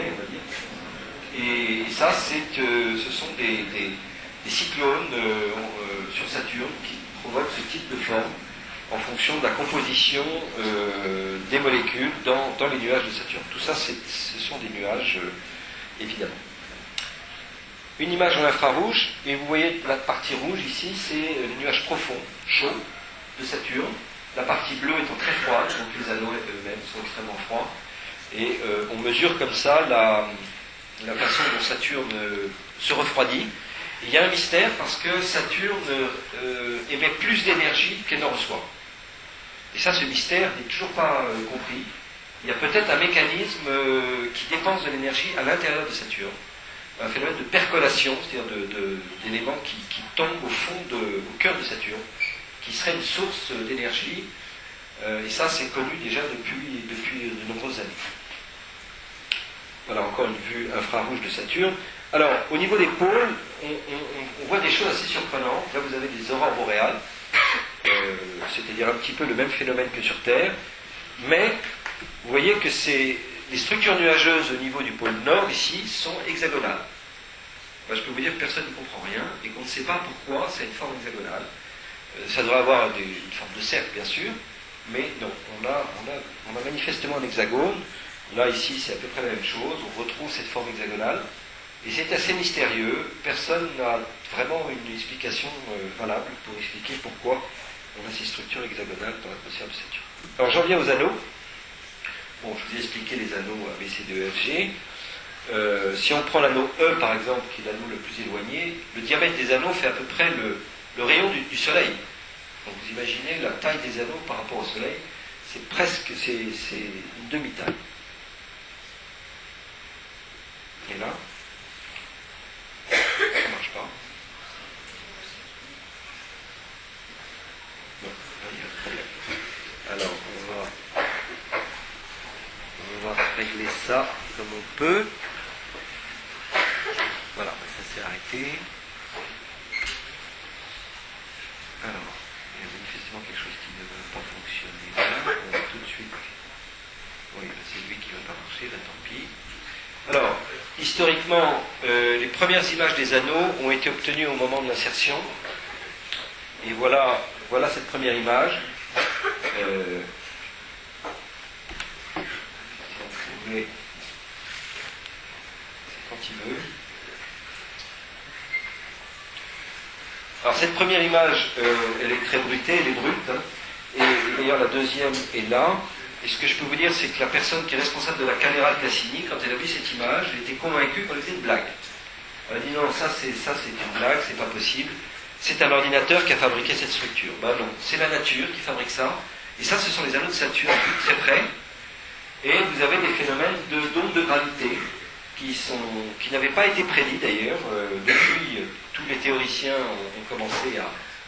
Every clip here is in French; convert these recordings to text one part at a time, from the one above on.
journée, on va dire. Et ça, ce sont des cyclones sur Saturne qui provoquent ce type de forme en fonction de la composition des molécules dans les nuages de Saturne. Tout ça, ce sont des nuages, évidemment. Une image en infrarouge, et vous voyez la partie rouge ici, c'est les nuages profonds, chauds, de Saturne. La partie bleue étant très froide, donc les anneaux eux-mêmes sont extrêmement froids. Et on mesure comme ça la façon dont Saturne se refroidit. Il y a un mystère parce que Saturne émet plus d'énergie qu'elle n'en reçoit. Et ça, ce mystère n'est toujours pas compris. Il y a peut-être un mécanisme qui dépense de l'énergie à l'intérieur de Saturne. Un phénomène de percolation, c'est-à-dire d'éléments qui tombent au fond, au cœur de Saturne, qui serait une source d'énergie. Et ça, c'est connu déjà depuis de nombreuses années. Voilà encore une vue infrarouge de Saturne. Alors, au niveau des pôles, on voit des choses assez surprenantes. Là, vous avez des aurores boréales, c'est-à-dire un petit peu le même phénomène que sur Terre, mais vous voyez que les structures nuageuses au niveau du pôle nord, ici, sont hexagonales. Moi, je peux vous dire que personne ne comprend rien et qu'on ne sait pas pourquoi c'est une forme hexagonale. Ça devrait avoir une forme de cercle, bien sûr, mais non, on a manifestement un hexagone. Là, ici, c'est à peu près la même chose. On retrouve cette forme hexagonale. Et c'est assez mystérieux. Personne n'a vraiment une explication valable pour expliquer pourquoi on a ces structures hexagonales dans l'atmosphère de Saturne. Alors, j'en viens aux anneaux. Bon, je vous ai expliqué les anneaux A, B, C, D, E, F, G. Si on prend l'anneau E, par exemple, qui est l'anneau le plus éloigné, le diamètre des anneaux fait à peu près le rayon du Soleil. Donc, vous imaginez la taille des anneaux par rapport au Soleil. C'est une demi-taille. Et là, ça ne marche pas. Non, là, il y a un problème. Alors, on va régler ça comme on peut. Voilà, ça s'est arrêté. Alors, il y a manifestement quelque chose qui ne va pas fonctionner là. On va tout de suite. Oui, c'est lui qui ne va pas marcher, là, tant pis. Alors, historiquement, les premières images des anneaux ont été obtenues au moment de l'insertion. Et voilà cette première image. Si vous voulez, c'est quand il veut. Alors, cette première image, elle est très brutée, elle est brute. Hein, et d'ailleurs, la deuxième est là. Et ce que je peux vous dire, c'est que la personne qui est responsable de la caméra de Cassini, quand elle a vu cette image, elle était convaincue qu'on était une blague. Elle a dit non, ça c'est une blague, c'est pas possible. C'est un ordinateur qui a fabriqué cette structure. Ben non, c'est la nature qui fabrique ça. Et ça, ce sont les anneaux de Saturne très près. Et vous avez des phénomènes d'ondes de gravité qui n'avaient pas été prédits d'ailleurs. Depuis, tous les théoriciens ont commencé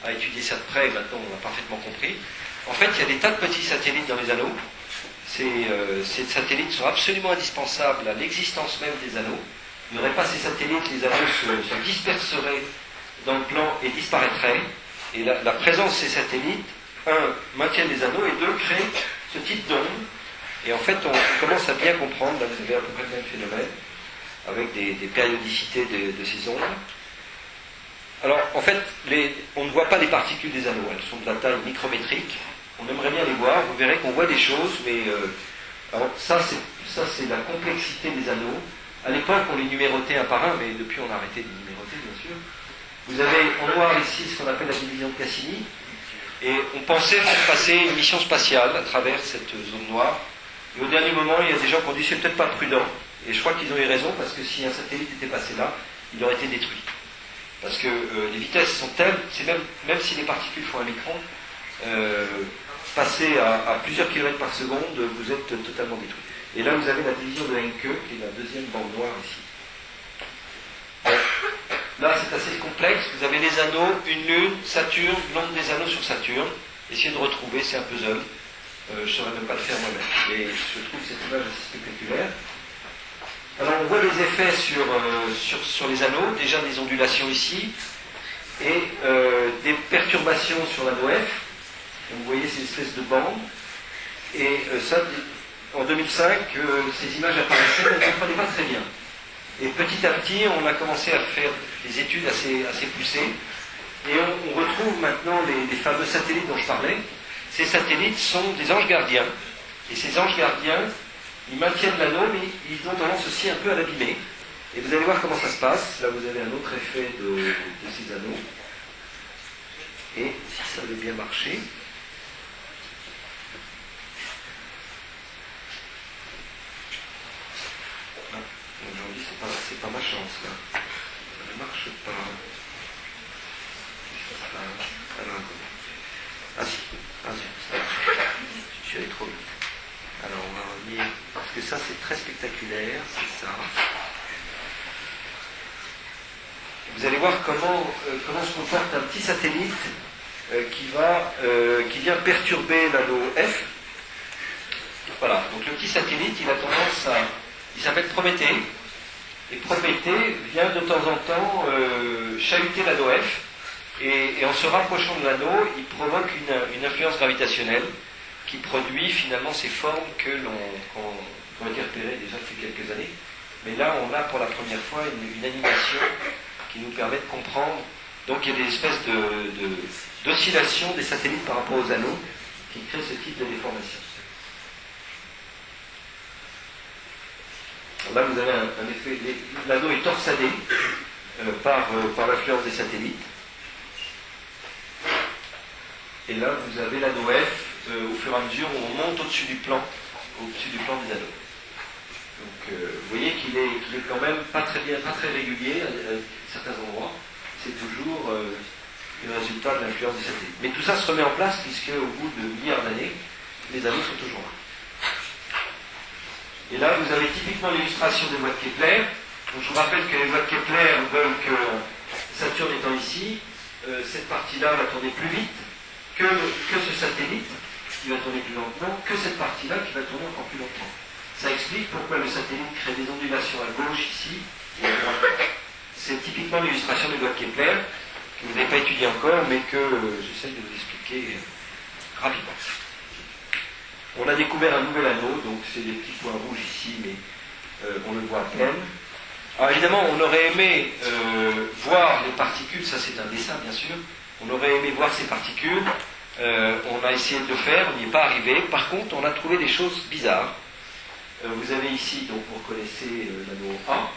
à étudier ça de près, et maintenant on a parfaitement compris. En fait, il y a des tas de petits satellites dans les anneaux. Ces satellites sont absolument indispensables à l'existence même des anneaux. Il n'y aurait pas ces satellites, les anneaux se disperseraient dans le plan et disparaîtraient. Et la présence de ces satellites, maintient les anneaux, et deux, crée ce type d'onde. Et en fait, on commence à bien comprendre, là vous avez à peu près le même phénomène, avec des périodicités de ces ondes. Alors, en fait, on ne voit pas les particules des anneaux, elles sont de la taille micrométrique. On aimerait bien les voir, vous verrez qu'on voit des choses, mais alors ça c'est la complexité des anneaux. À l'époque, on les numérotait un par un, mais depuis on a arrêté de les numéroter, bien sûr. Vous avez en noir ici ce qu'on appelle la division de Cassini, et on pensait faire passer une mission spatiale à travers cette zone noire. Et au dernier moment, il y a des gens qui ont dit c'est peut-être pas prudent, et je crois qu'ils ont eu raison, parce que si un satellite était passé là, il aurait été détruit. Parce que les vitesses sont telles, c'est même si les particules font un micron, passer à plusieurs kilomètres par seconde, vous êtes totalement détruit. Et là, vous avez la division de Encke, qui est la deuxième bande noire ici. Là, c'est assez complexe. Vous avez les anneaux, une lune, Saturne, l'onde des anneaux sur Saturne. Essayez de retrouver, c'est un puzzle. Je ne saurais même pas le faire moi-même. Mais je trouve cette image assez spectaculaire. Alors, on voit des effets sur les anneaux, déjà des ondulations ici, et des perturbations sur l'anneau F. Donc, vous voyez ces espèces de bandes. Et ça, en 2005, ces images apparaissaient, mais on ne comprenait pas très bien. Et petit à petit, on a commencé à faire des études assez poussées. Et on retrouve maintenant les fameux satellites dont je parlais. Ces satellites sont des anges gardiens. Et ces anges gardiens, ils maintiennent l'anneau, mais ils ont tendance aussi un peu à l'abîmer. Et vous allez voir comment ça se passe. Là, vous avez un autre effet de ces anneaux. Et si ça avait bien marché. Aujourd'hui, c'est pas ma chance, là. Ça ne marche pas. Alors, ah si, ça marche. Je suis allé trop vite. Alors, on va revenir, parce que ça, c'est très spectaculaire, c'est ça. Vous allez voir comment se comporte un petit satellite qui vient perturber l'anneau F. Voilà, donc le petit satellite, il a tendance à... Il s'appelle Prométhée. Et Prométhée vient de temps en temps chahuter l'anneau F. Et en se rapprochant de l'anneau, il provoque une influence gravitationnelle qui produit finalement ces formes qu'on a été repérées déjà depuis quelques années. Mais là, on a pour la première fois une animation qui nous permet de comprendre. Donc il y a des espèces d'oscillations des satellites par rapport aux anneaux qui créent ce type de déformation. Là, vous avez un effet. L'anneau est torsadé par l'influence des satellites. Et là, vous avez l'anneau F au fur et à mesure où on monte au-dessus du plan des anneaux. Donc, vous voyez qu'il est quand même pas très régulier à certains endroits. C'est toujours le résultat de l'influence des satellites. Mais tout ça se remet en place puisque au bout de milliards d'années, les anneaux sont toujours là. Et là, vous avez typiquement l'illustration des lois de Kepler. Donc, je vous rappelle que les lois de Kepler veulent que Saturne étant ici, cette partie-là va tourner plus vite que ce satellite qui va tourner plus lentement, que cette partie-là qui va tourner encore plus lentement. Ça explique pourquoi le satellite crée des ondulations à gauche ici et à droite. C'est typiquement l'illustration des lois de Kepler, que vous n'avez pas étudié encore, mais que j'essaie de vous expliquer rapidement. On a découvert un nouvel anneau, donc c'est des petits points rouges ici, mais on le voit à peine. Alors évidemment, on aurait aimé voir les particules, ça c'est un dessin bien sûr, on aurait aimé voir ces particules, on a essayé de le faire, on n'y est pas arrivé. Par contre, on a trouvé des choses bizarres. Vous avez ici, donc vous reconnaissez l'anneau A.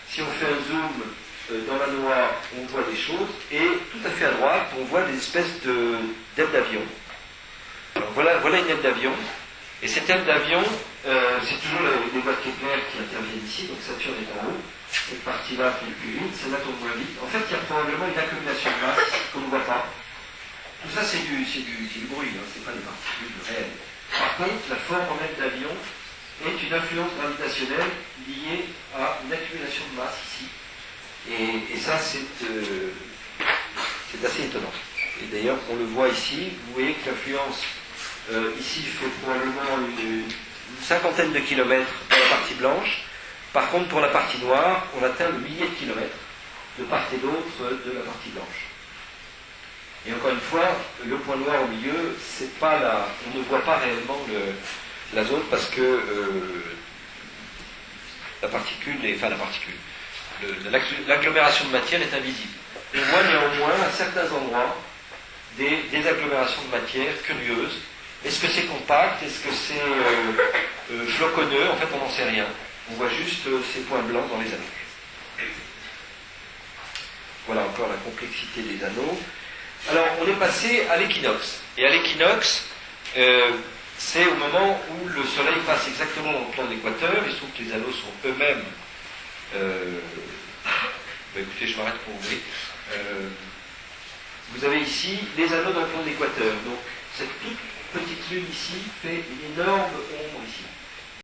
Si on fait un zoom dans l'anneau A, on voit des choses, et tout à fait à droite, on voit des espèces d'ailes d'avion. Alors voilà une aile d'avion, et cette aile d'avion, c'est toujours les lois de Kepler qui interviennent ici, donc Saturne est en haut, cette partie-là tourne plus vite, celle-là tourne moins vite. En fait, il y a probablement une accumulation de masse qu'on ne voit pas. Tout ça, c'est du bruit, hein, c'est pas des particules réelles. Par contre, la forme en aile d'avion est une influence gravitationnelle liée à une accumulation de masse ici. Et ça, c'est assez étonnant. Et d'ailleurs, on le voit ici, vous voyez que l'influence ici fait probablement une cinquantaine de kilomètres pour la partie blanche. Par contre, pour la partie noire, on atteint le millier de kilomètres de part et d'autre de la partie blanche. Et encore une fois, le point noir au milieu, c'est pas là, on ne voit pas réellement la zone parce que l'agglomération de matière est invisible. On voit néanmoins à certains endroits des agglomérations de matière curieuses. Est-ce que c'est compact? Est-ce que c'est floconneux? En fait, on n'en sait rien. On voit juste ces points blancs dans les anneaux. Voilà encore la complexité des anneaux. Alors, on est passé à l'équinoxe. Et à l'équinoxe, c'est au moment où le Soleil passe exactement dans le plan de l'équateur. Il se trouve que les anneaux sont eux-mêmes... écoutez, je m'arrête pour ouvrir. Vous avez ici les anneaux dans le plan de l'équateur. Donc, cette toute petite lune ici fait une énorme ombre ici.